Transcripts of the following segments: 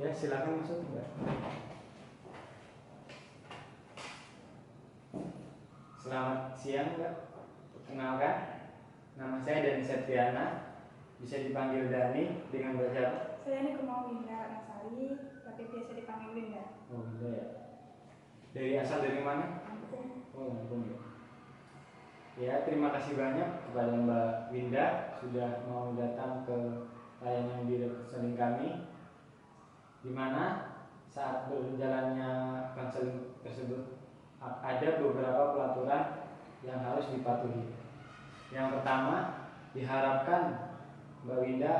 Ya, silakan masuk, Mbak. Selamat siang, Mbak. Perkenalkan, nama saya Dani Septiana. Bisa dipanggil Dani dengan siapa? Saya ini Kemau Winda Nasari, tapi biasa dipanggil Winda. Oh, Winda ya. Dari asal dari mana? Lampung. Oh, Lampung ya. Ya, terima kasih banyak kepada Mbak Winda sudah mau datang ke layanan biro konseling kami, di mana saat berjalannya konseling tersebut ada beberapa pelaturan yang harus dipatuhi. Yang pertama, diharapkan Mbak Winda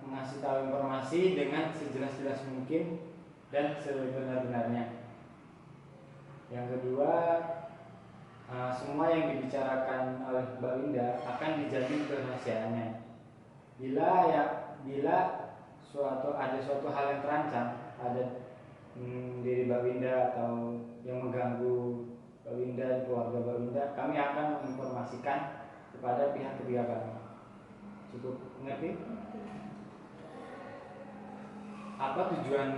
mengasih tahu informasi dengan sejelas-jelas mungkin dan sebenar-benarnya. Yang kedua, semua yang dibicarakan oleh Mbak Winda akan dijamin kerahasiaannya. Bila ada suatu hal yang terancam pada diri Mbak Winda atau yang mengganggu Mbak Winda dan keluarga Mbak Winda, kami akan menginformasikan kepada pihak ketiga kami. Cukup mengerti? Apa tujuan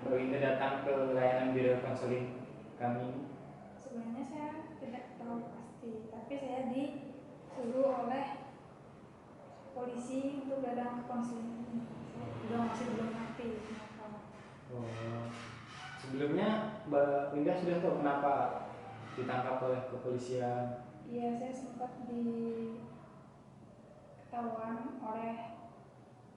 Mbak Winda datang ke layanan biro konseling kami? Sebenarnya saya tidak tahu pasti, tapi saya disuruh oleh polisi untuk datang ke konseling ini. Saya juga masih belum ngerti kenapa. Oh, sebelumnya Mbak Winda sudah tahu kenapa ditangkap oleh kepolisian? Iya, saya sempat diketahuan oleh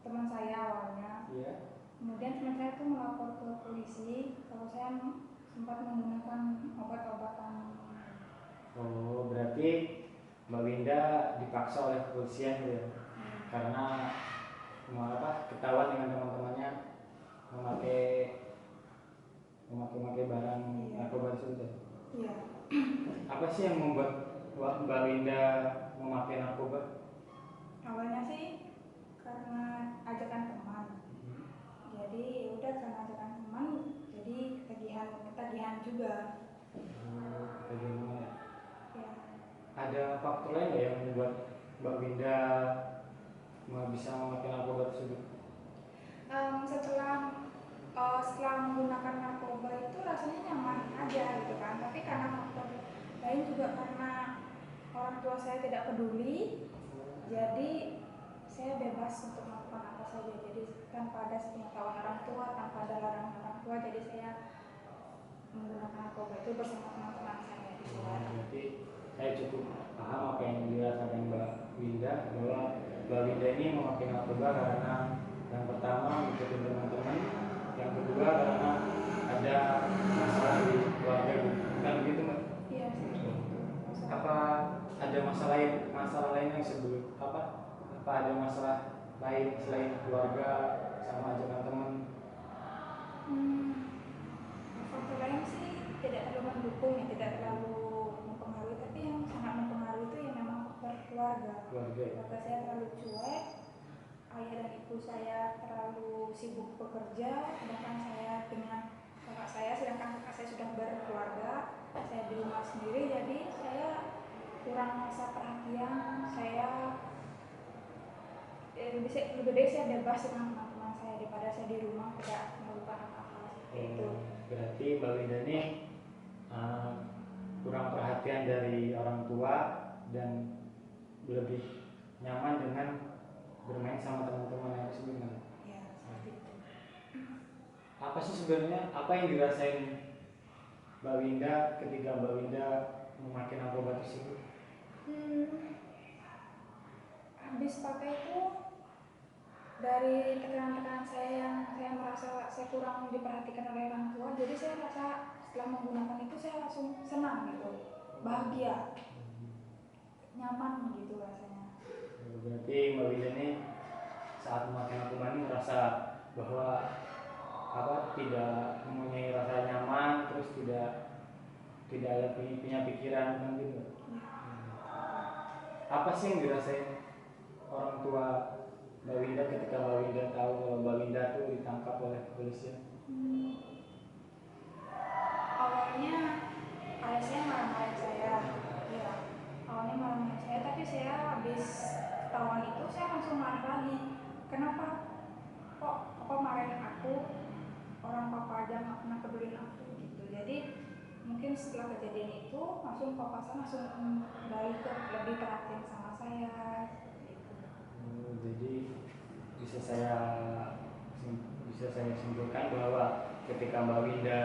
teman saya awalnya. Iya. Kemudian teman saya itu melapor ke polisi kalau saya sempat menggunakan obat-obatan. Oh, berarti Mbak Winda dipaksa oleh kepolisian ya? Karena ketahuan dengan teman-temannya memakai barang narkoba tersebut. Iya. Apa sih yang membuat Mbak Winda memakai narkoba? Awalnya sih karena ajakan teman. Jadi udah karena ajakan teman, jadi ketagihan juga. Bagaimana? Ya. Ada faktor lain yang membuat Mbak Winda bisa memakai narkoba tersebut? Setelah menggunakan narkoba itu rasanya nyaman aja gitu kan. Tapi karena faktor lain juga karena orang tua saya tidak peduli, jadi saya bebas untuk melakukan apa saja. Jadi tanpa ada sepengetahuan orang tua, tanpa ada larangan orang tua, jadi saya menggunakan narkoba itu bersama teman-teman saya di luar. Berarti saya cukup paham apa yang dirasakan Mbak Winda, bahwa Mbak Winda ini memakai narkoba karena yang pertama ngikutin teman-teman, yang kedua karena ada masalah di keluarga, kan begitu Mbak? Iya. Apa ada masalah lain yang sebelum apa ada masalah lain selain keluarga sama ajakan teman? Faktor lain sih tidak terlalu mendukung ya, tidak terlalu mempengaruhi, tapi yang sangat mempengaruhi itu yang memang faktor keluarga. Keluarga saya terlalu cuek, ayah dan ibu saya terlalu sibuk bekerja, sedangkan saya dengan kakak saya sudah berkeluarga, saya di rumah sendiri, jadi saya kurang masa perhatian. Saya lebih baik saya bebas dengan teman-teman saya daripada saya di rumah tidak melakukan apa-apa seperti itu. Berarti Mbak Winda ini kurang perhatian dari orang tua dan lebih nyaman dengan bermain sama teman-teman yang sebelumnya. Ya, seperti itu. Apa sih sebenarnya apa yang dirasain Mbak Winda ketika Mbak Winda memakai narkoba tersebut? Habis pakai itu, dari tekanan-tekanan saya yang saya merasa saya kurang diperhatikan oleh orang tua, jadi saya rasa setelah menggunakan itu saya langsung senang gitu, bahagia, nyaman gitu rasanya. Berarti Mbak Winda ini saat memakai narkoba ini merasa bahwa tidak mempunyai rasa nyaman, terus tidak ada punya pikiran kan gitu. Apa sih yang dirasain orang tua Mbak Winda ketika Mbak Winda tahu kalau Mbak Winda tuh ditangkap oleh kepolisian? Awalnya ayah saya marah-marahin saya, ya. Awalnya marah-marahin saya, tapi saya habis ketahuan itu saya langsung marah lagi. Kenapa? Kok marah aja nggak pernah pedulin aku gitu. Jadi mungkin setelah kejadian itu langsung papasan langsung balik ke lebih perhatian sama saya gitu. Jadi bisa saya simpulkan bahwa ketika Mbak Winda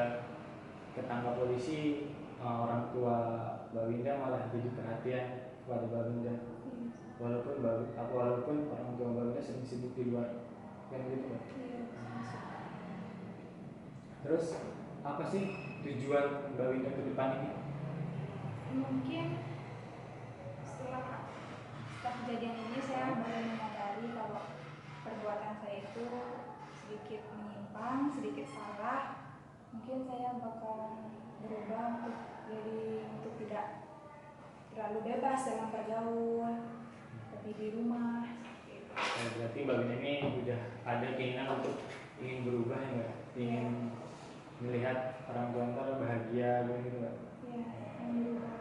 ketangkap polisi, orang tua Mbak Winda malah jadi perhatian kepada Mbak Winda, walaupun orang tua Mbak Winda sering sibuk di luar, kan gitu kan? Terus apa sih tujuan Mbak Winda ke depan ini? Mungkin setelah kejadian ini saya baru menyadari kalau perbuatan saya itu sedikit menyimpang, sedikit salah. Mungkin saya bakal berubah untuk tidak terlalu bebas dalam bergaul, tapi di rumah. Berarti Mbak Winda ini udah ada keinginan untuk ingin berubah ya Mbak? Ingin melihat orang tua ntar bahagia gitu Mbak? Iya, ingin berubah.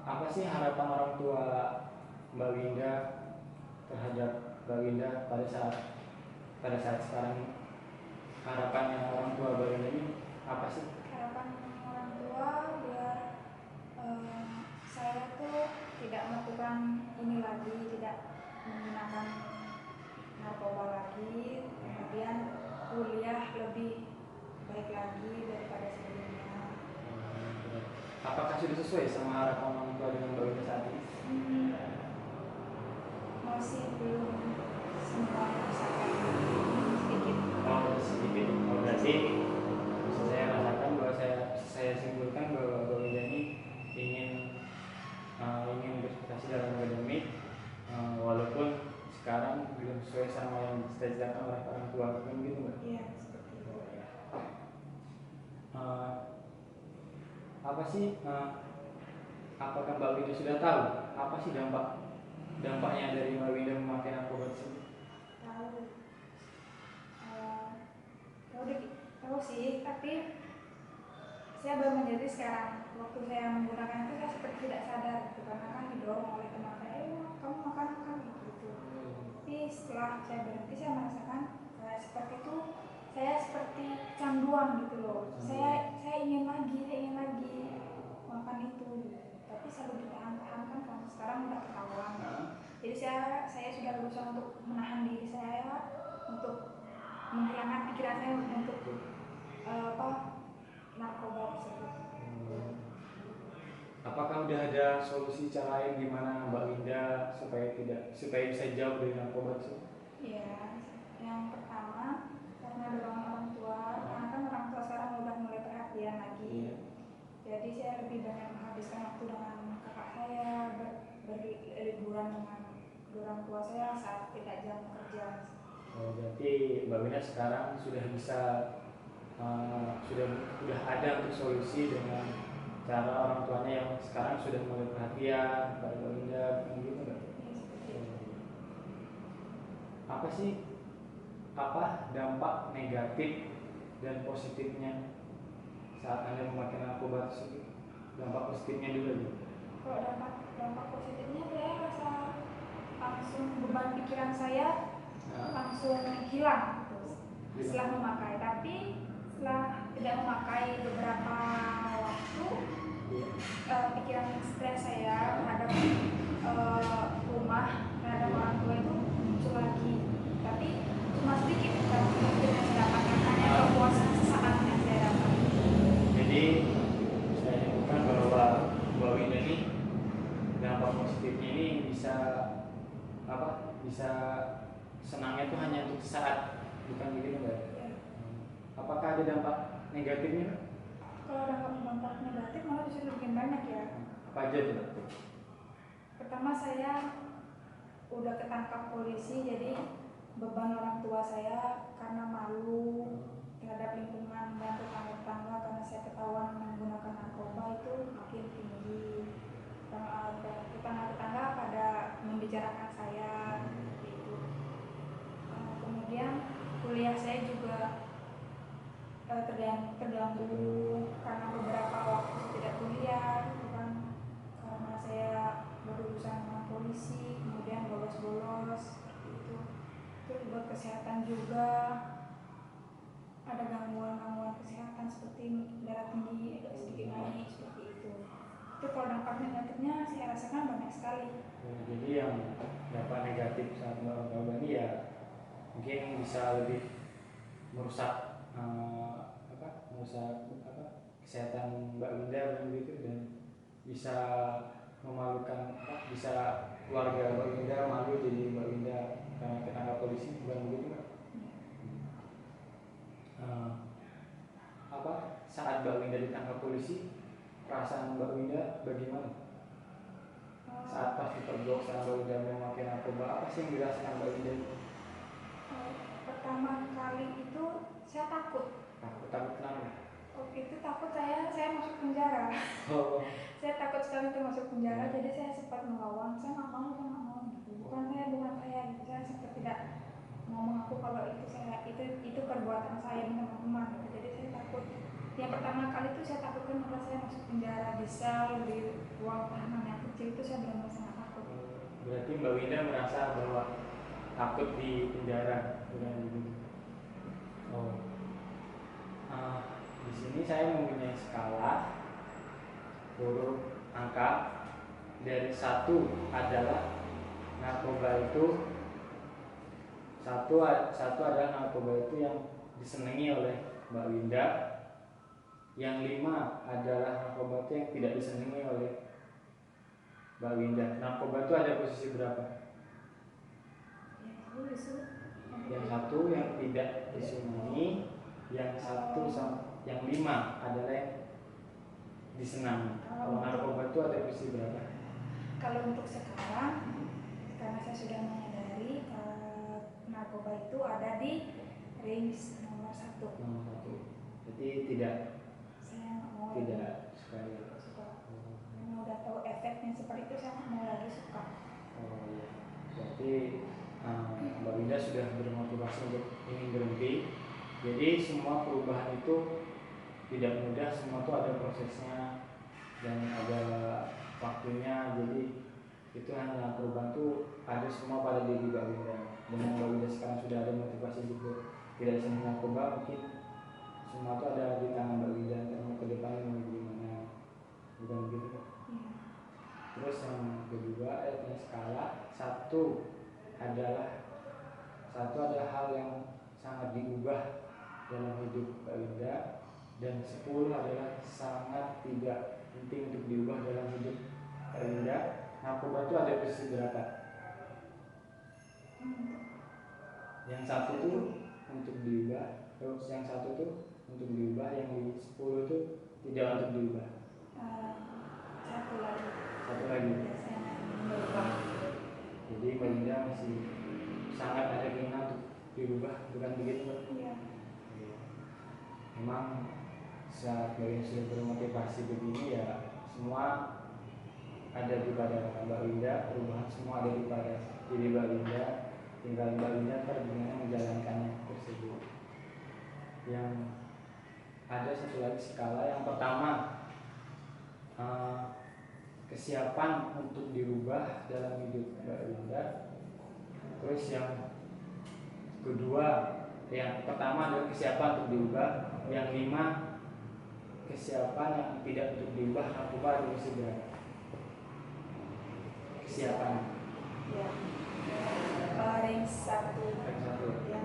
Apa sih harapan orang tua Mbak Winda terhadap Mbak Winda pada saat sekarang? Harapannya orang tua Mbak Winda ini apa sih? Harapan orang tua biar saya tuh tidak melakukan ini lagi, tidak menggunakan narkoba lagi, kemudian kuliah lebih baik lagi daripada sebelumnya. Apakah sudah sesuai sama harapan orang tua dengan Mbak Winda saat ini? Masih belum semua merasakan sedikit. Sedikit. Berarti bisa saya rasakan bahwa saya simpulkan bahwa Mbak Winda ini ingin berprestasi dalam akademik, walaupun sekarang belum sesuai sama yang dicita-citakan oleh orang tua, kan gitu Mbak? Iya, seperti itu. Apa sih? Apakah Mbak Winda sudah tahu apa sih dampaknya dari Mbak Winda memakai narkoba tersebut? Tahu sih, tapi saya baru menjadi sekarang. Waktu saya menggunakan itu saya seperti tidak sadar gitu, karena kan didorong oleh teman saya, kamu makan gitu. Tapi setelah saya berhenti saya merasakan seperti itu, saya seperti canduan gitu loh. Saya ingin lagi makan itu gitu. Tapi selalu ditahan-tahan kan sekarang udah ketahuan. Jadi saya sudah berusaha untuk menahan diri saya, untuk menghilangkan pikiran saya untuk narkoba tersebut. Apakah udah ada solusi cara lain gimana Mbak Winda supaya bisa jauh dari narkoba tersebut? Iya, yang pertama karena dorongan orang tua, karena kan orang tua sekarang udah mulai perhatian lagi. Jadi saya lebih banyak menghabiskan waktu dengan kakak saya, berliburan dengan orang tua saya saat tidak jam kerja. Berarti Mbak Winda sekarang sudah bisa sudah ada untuk solusi dengan cara orang tuanya yang sekarang sudah mulai perhatian pada Mbak Winda, gitu Mbak? Apa dampak negatif dan positifnya saat Anda memakai narkoba tersebut? Dampak positifnya dulu aja. Kalau dampak positifnya saya rasa langsung beban pikiran saya langsung hilang gitu setelah memakai. Tapi setelah tidak memakai beberapa waktu, pikiran stres saya terhadap rumah, terhadap orang tua itu muncul lagi. Tapi cuma sedikit, bukan yang saya dapatkan, hanya kepuasan sesaat yang saya dapat. Jadi saya ingatkan bahwa Mbak Winda ini dampak positifnya ini bisa senangnya itu hanya untuk sesaat, bukan begitu Mbak? Ya. Apakah ada dampak negatifnya? Kalau dampak negatif malah justru lebih banyak ya. Apa aja tuh? Pertama, saya udah ketangkap polisi, jadi beban orang tua saya karena malu terhadap lingkungan dan tetangga-tetangga karena saya ketahuan menggunakan narkoba itu makin tinggi. Tetangga-tetangga pada membicarakan saya gitu. Kemudian kuliah saya juga terganggu karena beberapa waktu tidak kuliah, bukan karena saya berurusan dengan polisi, kemudian bolos-bolos itu buat kesehatan juga. ada gangguan-gangguan kesehatan seperti darah tinggi agak sedikit naik seperti itu kalau dampak negatifnya saya rasakan banyak sekali. Jadi yang dampak negatif saat narkoba ini ya mungkin bisa lebih merusak kesehatan Mbak Winda begitu, dan bisa memalukan, bisa keluarga Mbak Winda malu jadi Mbak Winda karena ketangkap polisi, bukan begitu Mbak? Saat Mbak Winda ditangkap polisi, perasaan Mbak Winda bagaimana? Saat pas dipergok sama Mbak Winda memakai narkoba, apa sih yang dirasakan Mbak Winda? Pertama kali itu saya takut kenapa? Itu takut saya masuk penjara. Saya takut sekali itu masuk penjara, jadi saya sempat melawan, saya nggak mau bukan saya gitu. Saya sempat tidak mau mengaku kalau itu perbuatan saya dengan teman-teman gitu. Jadi saya takut. Yang pertama kali itu saya takutkan kalau saya masuk penjara di sel di ruang tahanan yang kecil, itu saya benar-benar sangat takut. Berarti Mbak Winda merasa bahwa takut di penjara, bukan begitu? Di sini saya mempunyai skala huruf angka dari 1 adalah narkoba itu satu adalah narkoba itu yang disenangi oleh Mbak Winda, yang 5 adalah narkoba itu yang tidak disenangi oleh Mbak Winda. Narkoba itu ada posisi berapa? Yang 1 yang tidak disenangi, yang 5 adalah yang disenangi. Kalau narkoba itu ada posisi berapa? Kalau untuk sekarang, karena saya sudah menyadari narkoba itu ada di range nomor 1. Jadi tidak suka. Karena udah tahu efeknya seperti itu, saya nggak mau lagi suka. Iya. Berarti Mbak Winda sudah bermotivasi untuk ingin berhenti. Jadi semua perubahan itu tidak mudah, semua itu ada prosesnya dan ada waktunya. Jadi itu hanya perubahan itu ada semua pada diri Mbak Winda. Dan Mbak Winda sekarang sudah ada motivasi juga tidak senang narkoba, mungkin semua itu ada di tangan Mbak Winda. Mau ke depan mau gimana, bukan begitu? Terus yang kedua, skala 1 adalah hal yang sangat diubah dalam hidup Mbak Winda, dan 10 adalah sangat tidak penting untuk diubah dalam hidup Mbak Winda. Narkoba itu ada posisi berapa? Yang 1 itu untuk diubah, terus yang 1 itu untuk diubah, yang 10 itu tidak untuk diubah. Satu lagi. Jadi Mbak Winda masih sangat ada keinginan untuk dirubah, bukan begitu Mbak? Iya. Memang saat Mbak Winda sudah bermotivasi begini, ya semua ada di pada Mbak Winda, perubahan semua ada di pada diri Mbak Winda, tinggal Mbak Winda bagaimana menjalankannya tersebut. Yang ada satu lagi skala, yang pertama kesiapan untuk dirubah dalam hidup Mbak Winda. Terus yang kedua, yang pertama adalah kesiapan untuk dirubah, yang 5 kesiapan yang tidak untuk diubah. Narkoba ada posisi berapa? Kesiapan. Ya. Range 1. Ya.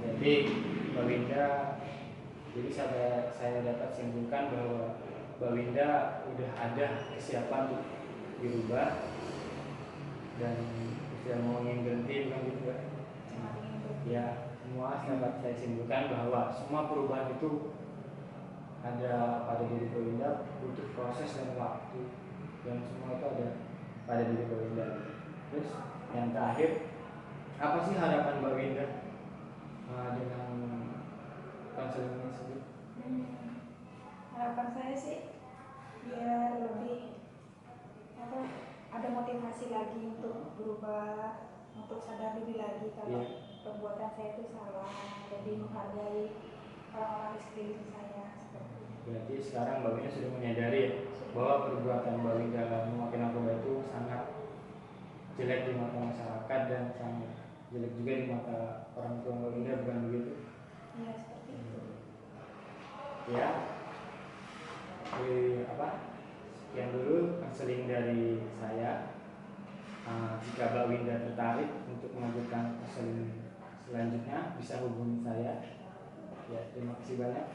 Jadi Mbak Winda, jadi saya dapat simpulkan bahwa Mbak Winda udah ada kesiapan untuk dirubah dan sudah mau ingin berhenti, bukan gitu Mbak? Ya, semua dapat saya simpulkan bahwa semua perubahan itu ada pada diri Mbak Winda, butuh proses dan waktu, dan semua itu ada pada diri Mbak Winda. Terus yang terakhir, apa sih harapan Mbak Winda dengan konseling ini sendiri? Harapan saya sih biar lebih ada motivasi lagi untuk berubah, untuk sadar diri lagi kalau perbuatan saya itu salah, lebih menghargai orang-orang di sekeliling saya. Berarti sekarang Mbak Winda sudah menyadari bahwa perbuatan Mbak Winda memakai narkoba itu sangat jelek di mata masyarakat dan sangat jelek juga di mata orang tua Mbak Winda, bukan begitu? Iya, seperti itu. Ya, sekian dulu konseling dari saya. Jika Mbak Winda tertarik untuk melanjutkan konseling selanjutnya, bisa hubungi saya. Ya, terima kasih banyak.